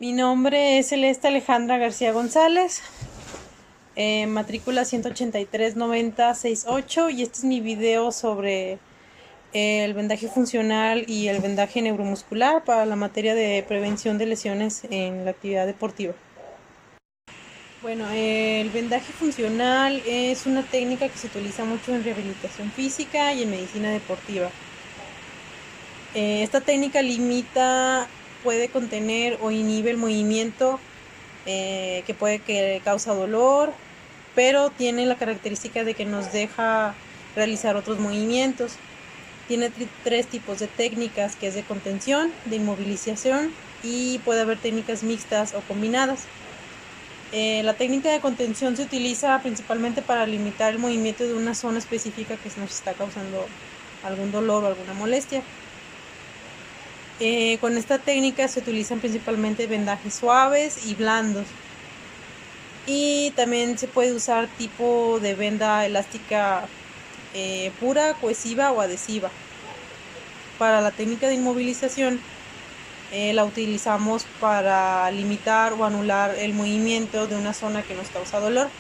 Mi nombre es Celeste Alejandra García González, matrícula 183-90-68, y este es mi video sobre el vendaje funcional y el vendaje neuromuscular para la materia de prevención de lesiones en la actividad deportiva. Bueno, el vendaje funcional es una técnica que se utiliza mucho en rehabilitación física y en medicina deportiva. Esta técnica puede contener o inhibe el movimiento que causa dolor, pero tiene la característica de que nos deja realizar otros movimientos. Tiene tres tipos de técnicas, que es de contención, de inmovilización, y puede haber técnicas mixtas o combinadas. La técnica de contención se utiliza principalmente para limitar el movimiento de una zona específica que nos está causando algún dolor o alguna molestia. Con esta técnica se utilizan principalmente vendajes suaves y blandos, y también se puede usar tipo de venda elástica pura, cohesiva o adhesiva. Para la técnica de inmovilización la utilizamos para limitar o anular el movimiento de una zona que nos causa dolor.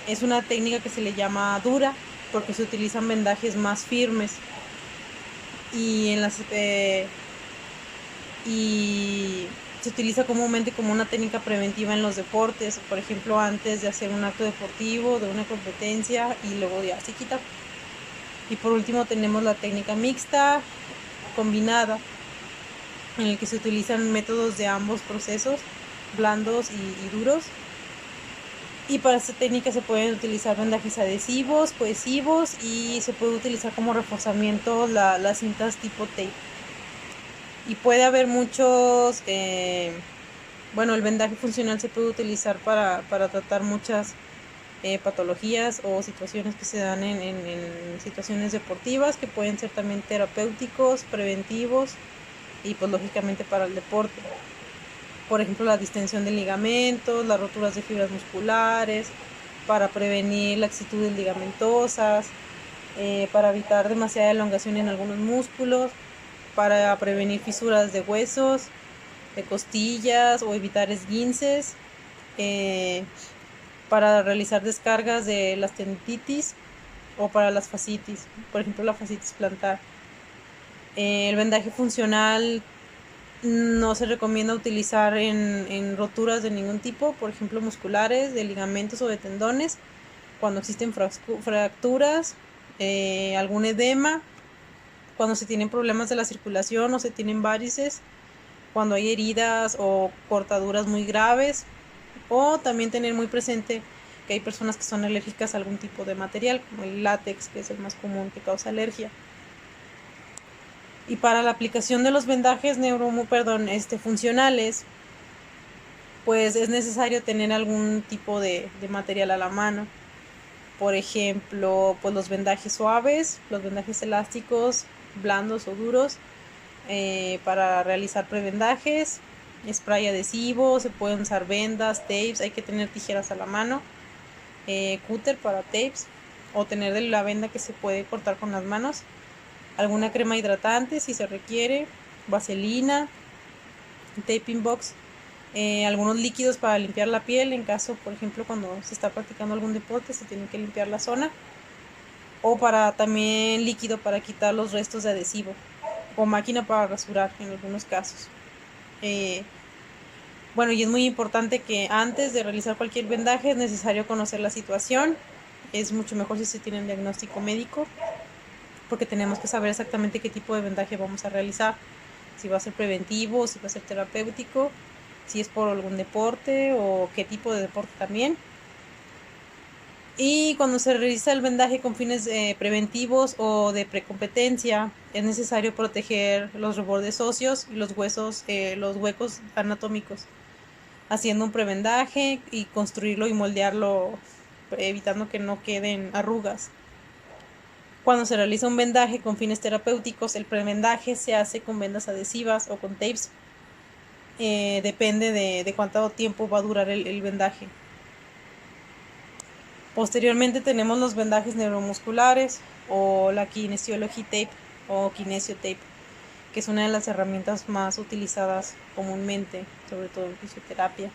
Es una técnica que se le llama dura porque se utilizan vendajes más firmes y se utiliza comúnmente como una técnica preventiva en los deportes, por ejemplo antes de hacer un acto deportivo, de una competencia, y luego ya se quita. Y por último tenemos la técnica mixta combinada, en el que se utilizan métodos de ambos procesos, blandos y duros. Y para esta técnica se pueden utilizar vendajes adhesivos, cohesivos, y se puede utilizar como reforzamiento las cintas tipo tape. Y puede haber muchos, el vendaje funcional se puede utilizar para tratar muchas patologías o situaciones que se dan en situaciones deportivas, que pueden ser también terapéuticos, preventivos y pues lógicamente para el deporte. Por ejemplo, la distensión de ligamentos, las roturas de fibras musculares, para prevenir laxitudes ligamentosas, para evitar demasiada elongación en algunos músculos, para prevenir fisuras de huesos, de costillas o evitar esguinces, para realizar descargas de las tendinitis o para las fascitis, por ejemplo la fascitis plantar. El vendaje funcional no se recomienda utilizar en roturas de ningún tipo, por ejemplo musculares, de ligamentos o de tendones, cuando existen fracturas, algún edema, cuando se tienen problemas de la circulación o se tienen varices, cuando hay heridas o cortaduras muy graves, o también tener muy presente que hay personas que son alérgicas a algún tipo de material, como el látex, que es el más común que causa alergia. Y para la aplicación de los vendajes funcionales, pues es necesario tener algún tipo de material a la mano. Por ejemplo, pues los vendajes suaves, los vendajes elásticos, blandos o duros, para realizar prevendajes, spray adhesivo, se pueden usar vendas, tapes, hay que tener tijeras a la mano, cúter para tapes, o tener de la venda que se puede cortar con las manos, alguna crema hidratante si se requiere, vaselina, taping box, algunos líquidos para limpiar la piel en caso, por ejemplo, cuando se está practicando algún deporte se tiene que limpiar la zona, o para también líquido para quitar los restos de adhesivo, o máquina para rasurar en algunos casos. Y es muy importante que antes de realizar cualquier vendaje es necesario conocer la situación. Es mucho mejor si se tiene un diagnóstico médico, porque tenemos que saber exactamente qué tipo de vendaje vamos a realizar, si va a ser preventivo, si va a ser terapéutico, si es por algún deporte o qué tipo de deporte también. Y cuando se realiza el vendaje con fines preventivos o de precompetencia, es necesario proteger los rebordes óseos y los huecos anatómicos, haciendo un prevendaje y construirlo y moldearlo, evitando que no queden arrugas. Cuando se realiza un vendaje con fines terapéuticos, el prevendaje se hace con vendas adhesivas o con tapes. Depende de cuánto tiempo va a durar el vendaje. Posteriormente tenemos los vendajes neuromusculares o la kinesiology tape o kinesio tape. que es una de las herramientas más utilizadas comúnmente, sobre todo en fisioterapia.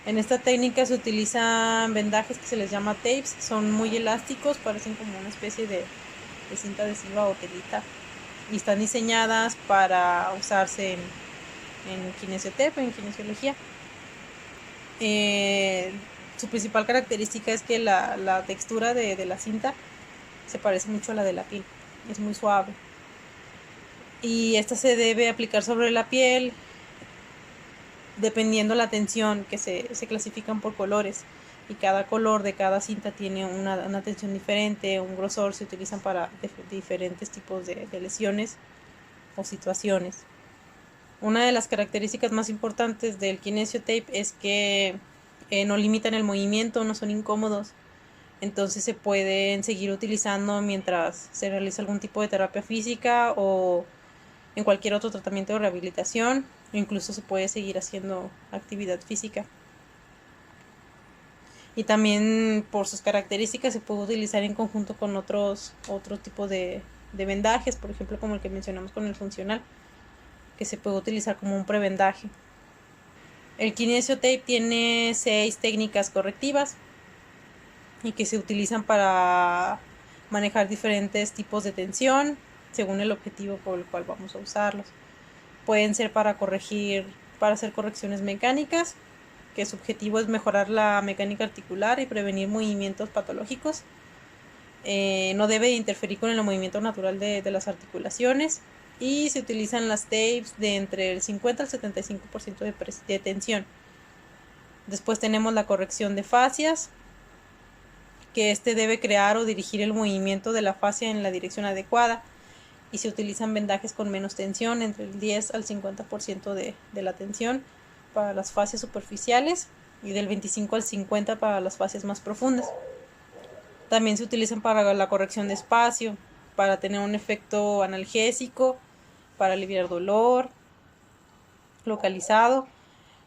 En esta técnica se utilizan vendajes que se les llama tapes, son muy elásticos, parecen como una especie de cinta adhesiva o telita, y están diseñadas para usarse en kinesioterapia, en kinesiología. Su principal característica es que la textura de la cinta se parece mucho a la de la piel, es muy suave. Y esta se debe aplicar sobre la piel dependiendo la tensión, que se clasifican por colores. Y cada color de cada cinta tiene una tensión diferente, un grosor, se utilizan para diferentes tipos de lesiones o situaciones. Una de las características más importantes del kinesio tape es que no limitan el movimiento, no son incómodos, entonces se pueden seguir utilizando mientras se realiza algún tipo de terapia física o en cualquier otro tratamiento de rehabilitación, o incluso se puede seguir haciendo actividad física. Y también por sus características se puede utilizar en conjunto con otro tipo de vendajes, por ejemplo como el que mencionamos con el funcional, que se puede utilizar como un prevendaje. El kinesio tape tiene 6 técnicas correctivas y que se utilizan para manejar diferentes tipos de tensión según el objetivo por el cual vamos a usarlos. Pueden ser para hacer correcciones mecánicas, que su objetivo es mejorar la mecánica articular y prevenir movimientos patológicos. No debe interferir con el movimiento natural de las articulaciones, y se utilizan las tapes de entre el 50 al 75% de tensión. Después tenemos la corrección de fascias, que debe crear o dirigir el movimiento de la fascia en la dirección adecuada, y se utilizan vendajes con menos tensión, entre el 10 al 50% de la tensión para las fascias superficiales y del 25 al 50% para las fascias más profundas. También se utilizan para la corrección de espacio, para tener un efecto analgésico, para aliviar dolor localizado,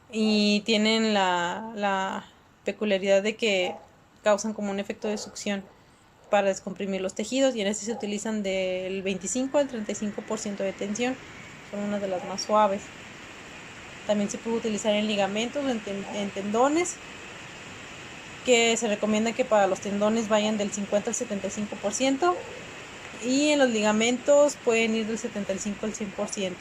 y tienen la peculiaridad de que causan como un efecto de succión para descomprimir los tejidos, y en este se utilizan del 25 al 35% de tensión, son unas de las más suaves. También se puede utilizar en ligamentos o en tendones, que se recomienda que para los tendones vayan del 50 al 75%, y en los ligamentos pueden ir del 75 al 100%,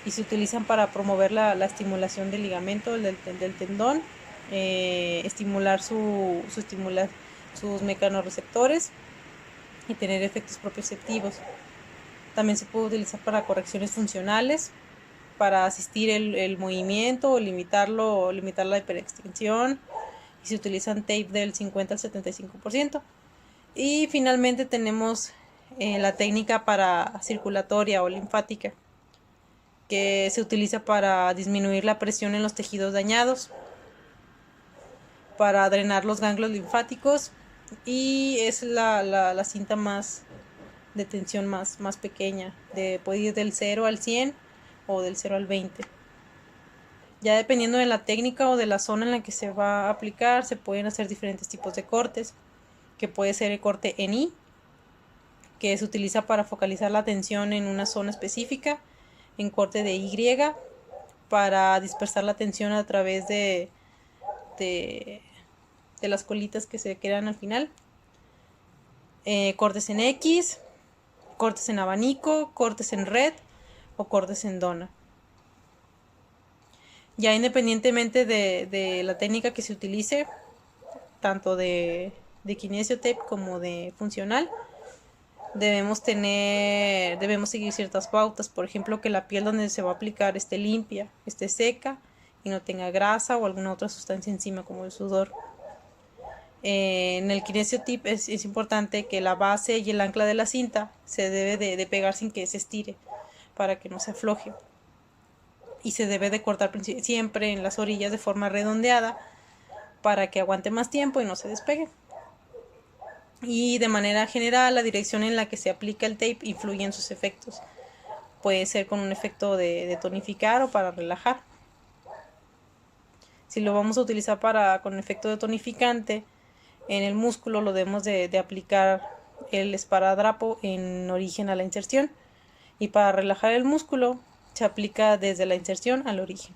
y se utilizan para promover la estimulación del ligamento, del tendón, estimular sus mecanorreceptores y tener efectos propioceptivos. También se puede utilizar para correcciones funcionales, para asistir el movimiento o limitar la hiperextensión, y se utilizan tape del 50 al 75%. Y finalmente tenemos la técnica para circulatoria o linfática, que se utiliza para disminuir la presión en los tejidos dañados, para drenar los ganglios linfáticos, y es la cinta de tensión más pequeña, puede ir del 0 al 100 o del 0 al 20. Ya dependiendo de la técnica o de la zona en la que se va a aplicar, se pueden hacer diferentes tipos de cortes, que puede ser el corte en I, que se utiliza para focalizar la atención en una zona específica, en corte de Y, para dispersar la atención a través de las colitas que se quedan al final, cortes en X, cortes en abanico, cortes en red o cortes en dona. Ya independientemente de la técnica que se utilice, tanto de kinesio tape como de funcional, debemos seguir ciertas pautas. Por ejemplo, que la piel donde se va a aplicar esté limpia, esté seca y no tenga grasa o alguna otra sustancia encima como el sudor. En el kinesio tape es importante que la base y el ancla de la cinta se debe de pegar sin que se estire, para que no se afloje, y se debe de cortar siempre en las orillas de forma redondeada para que aguante más tiempo y no se despegue. Y de manera general, la dirección en la que se aplica el tape influye en sus efectos. Puede ser con un efecto de tonificar o para relajar. Si lo vamos a utilizar con efecto de tonificante en el músculo, lo debemos de aplicar el esparadrapo en origen a la inserción, y para relajar el músculo se aplica desde la inserción al origen.